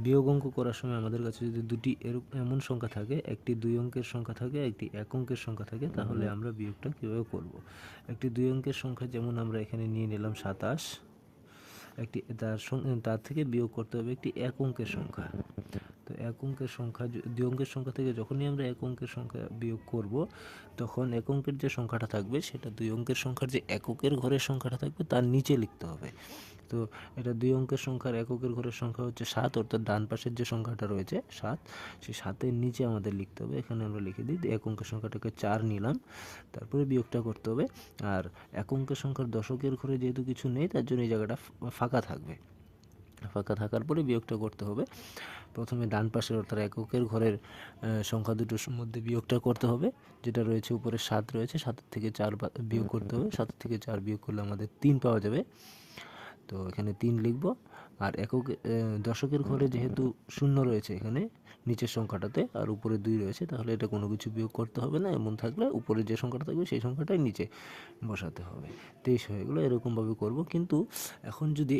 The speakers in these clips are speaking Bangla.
বিয়োগ অঙ্ক করার সময় আমাদের কাছে যদি দুটি এমন সংখ্যা থাকে, একটি 2 অঙ্কের সংখ্যা থাকে, একটি 1 অঙ্কের সংখ্যা থাকে, তাহলে আমরা বিয়োগটা কীভাবে করব। একটি 2 অঙ্কের সংখ্যা যেমন আমরা এখানে নিয়ে নিলাম 27, একটি তার থেকে বিয়োগ করতে হবে একটি 1 অঙ্কের সংখ্যা। তো 1 অঙ্কের সংখ্যা 2 অঙ্কের সংখ্যা থেকে যখনই আমরা 1 অঙ্কের সংখ্যা বিয়োগ করব, তখন 1 অঙ্কের যে সংখ্যাটা থাকবে সেটা 2 অঙ্কের সংখ্যার যে এককের ঘরের সংখ্যাটা থাকবে তার নিচে লিখতে হবে। তো এটা 2 অঙ্কের সংখ্যার এককের ঘরের সংখ্যা হচ্ছে 7, অর্থাৎ ডান পাশের যে সংখ্যাটা রয়েছে 7, সেই 7-এর নিচে আমাদের লিখতে হবে। এখানে আমরা লিখে দিই 1 অঙ্কের সংখ্যাটাকে 4 নিলাম, তারপরে বিয়োগটা করতে হবে। আর 1 অঙ্কের সংখ্যার দশকের ঘরে যেহেতু কিছু নেই, তার জন্য এই জায়গাটা ফাঁকা থাকবে। ফাঁকা থাকার পরে বিয়োগটা করতে হবে। প্রথমে ডান পাশের অর্থাৎ এককের ঘরের সংখ্যা দুটোর মধ্যে বিয়োগটা করতে হবে। যেটা রয়েছে উপরে 7 রয়েছে, 7 থেকে 4 বিয়োগ করতে হবে। 7 থেকে 4 বিয়োগ করলে আমাদের 3 পাওয়া যাবে। তো এখানে 3 লিখব। আর দশকের ঘরে যেহেতু 0 রয়েছে এখানে নিচের সংখ্যাটাতে, আর উপরে 2 রয়েছে, তাহলে এটা কোনো কিছু বিয়োগ করতে হবে না। এমন থাকলে উপরে যে সংখ্যাটা থাকবে সেই সংখ্যাটাই নিচে বসাতে হবে। 23 হয়ে গেলো। এরকমভাবে করব। কিন্তু এখন যদি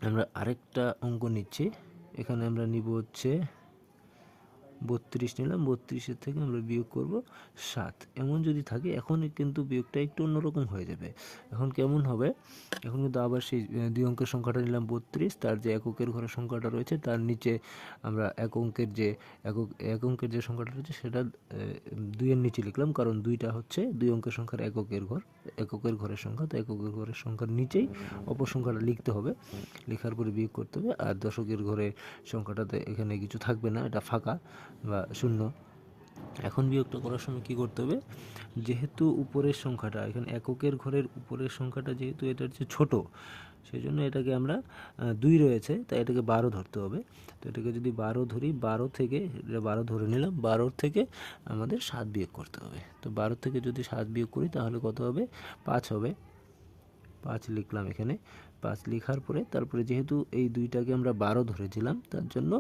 আমরা আরেকটা অঙ্ক নিচ্ছি, এখানে আমরা নিব হচ্ছে 32 নিলাম, 32-এর থেকে আমরা বিয়োগ করব 7। এমন যদি থাকে, এখন কিন্তু বিয়োগটা একটু অন্যরকম হয়ে যাবে। এখন কেমন হবে, এখন কিন্তু আবার সেই 2 অঙ্কের সংখ্যাটা নিলাম 32, তার যে এককের ঘরের সংখ্যাটা রয়েছে তার নিচে আমরা এক অঙ্কের যে সংখ্যাটা রয়েছে সেটা 2-এর নিচে লিখলাম, কারণ 2টা হচ্ছে 2 অঙ্কের সংখ্যার এককের ঘরের সংখ্যা। তো এককের ঘরের সংখ্যার নিচেই অপর সংখ্যাটা লিখতে হবে, লেখার পরে বিয়োগ করতে হবে। আর দশকের ঘরের সংখ্যাটাতে এখানে কিছু থাকবে না, এটা ফাঁকা বা শূন্য। এখন বিয়োগটা করার সময় কি করতে হবে, যেহেতু উপরের সংখ্যাটা এখানে এককের ঘরের উপরের সংখ্যাটা যেহেতু এটার চেয়ে ছোট, সেই জন্য এটাকে আমরা 2 রয়েছে তাই এটাকে 12 ধরতে হবে। তো এটাকে যদি 12 ধরি, 12 থেকে 12 ধরে নিলাম, 12 থেকে আমাদের 7 বিয়োগ করতে হবে। তো 12 থেকে যদি 7 বিয়োগ করি তাহলে কত হবে, 5 হবে। 5 লিখলাম এখানে। 5 লেখার পরে তারপরে যেহেতু এই 2টাকে আমরা 12 ধরেছিলাম, তার জন্য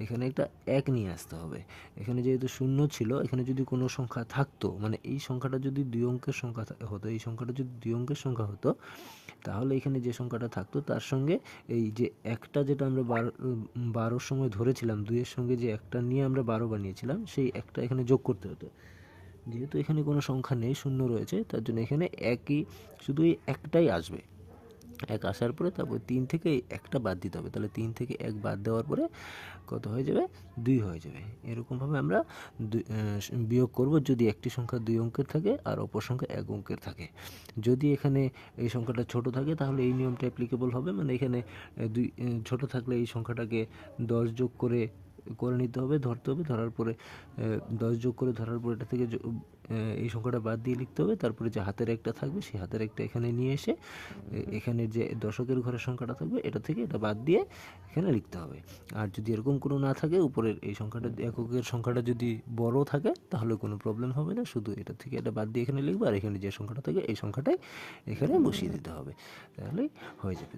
এখানে একটা 1 নিয়ে আসতে হবে। এখানে যেহেতু 0 ছিল, এখানে যদি কোনো সংখ্যা থাকতো, মানে এই সংখ্যাটা যদি 2 অঙ্কের সংখ্যা হতো, এই সংখ্যাটা যদি 2 অঙ্কের সংখ্যা হতো, তাহলে এখানে যে সংখ্যাটা থাকতো তার সঙ্গে এই যে একটা যেটা আমরা 12-র সময় ধরেছিলাম, 2-এর সঙ্গে যে একটা নিয়ে আমরা 12 বানিয়েছিলাম, সেই একটা এখানে যোগ করতে হতো। যেহেতু এখানে কোনো সংখ্যা নেই, 0 রয়েছে, তার জন্য এখানে শুধু এই একটাই আসবে। 1 আসার পরে তারপর 3 থেকে একটা বাদ দিতে হবে। তাহলে 3 থেকে 1 বাদ দেওয়ার পরে কত হয়ে যাবে, 2 হয়ে যাবে। এরকমভাবে আমরা বিয়োগ করব যদি একটি সংখ্যা 2 অঙ্কের থাকে আর অপর সংখ্যা 1 অঙ্কের থাকে। যদি এখানে এই সংখ্যাটা ছোট থাকে তাহলে এই নিয়মটা অ্যাপ্লিকেবল হবে, মানে এখানে ছোট থাকলে এই সংখ্যাটাকে 10 যোগ করে নিতে হবে, ধরতে হবে। ধরার পরে 10 যোগ করে ধরার পরে এটা থেকে এই সংখ্যাটা বাদ দিয়ে লিখতে হবে। তারপরে যে হাতের একটা থাকবে সেই হাতের একটা এখানে নিয়ে এসে এখানে যে দশকের ঘরের সংখ্যাটা থাকবে এটা থেকে এটা বাদ দিয়ে এখানে লিখতে হবে। আর যদি এরকম কোনো না থাকে, উপরের এই সংখ্যাটা এককের সংখ্যাটা যদি বড় থাকে তাহলে কোনো প্রবলেম হবে না, শুধু এটা থেকে এটা বাদ দিয়ে এখানে লিখবো, আর এখানে যে সংখ্যাটা থাকে এই সংখ্যাটাই এখানে বসিয়ে দিতে হবে, তাহলেই হয়ে যাবে।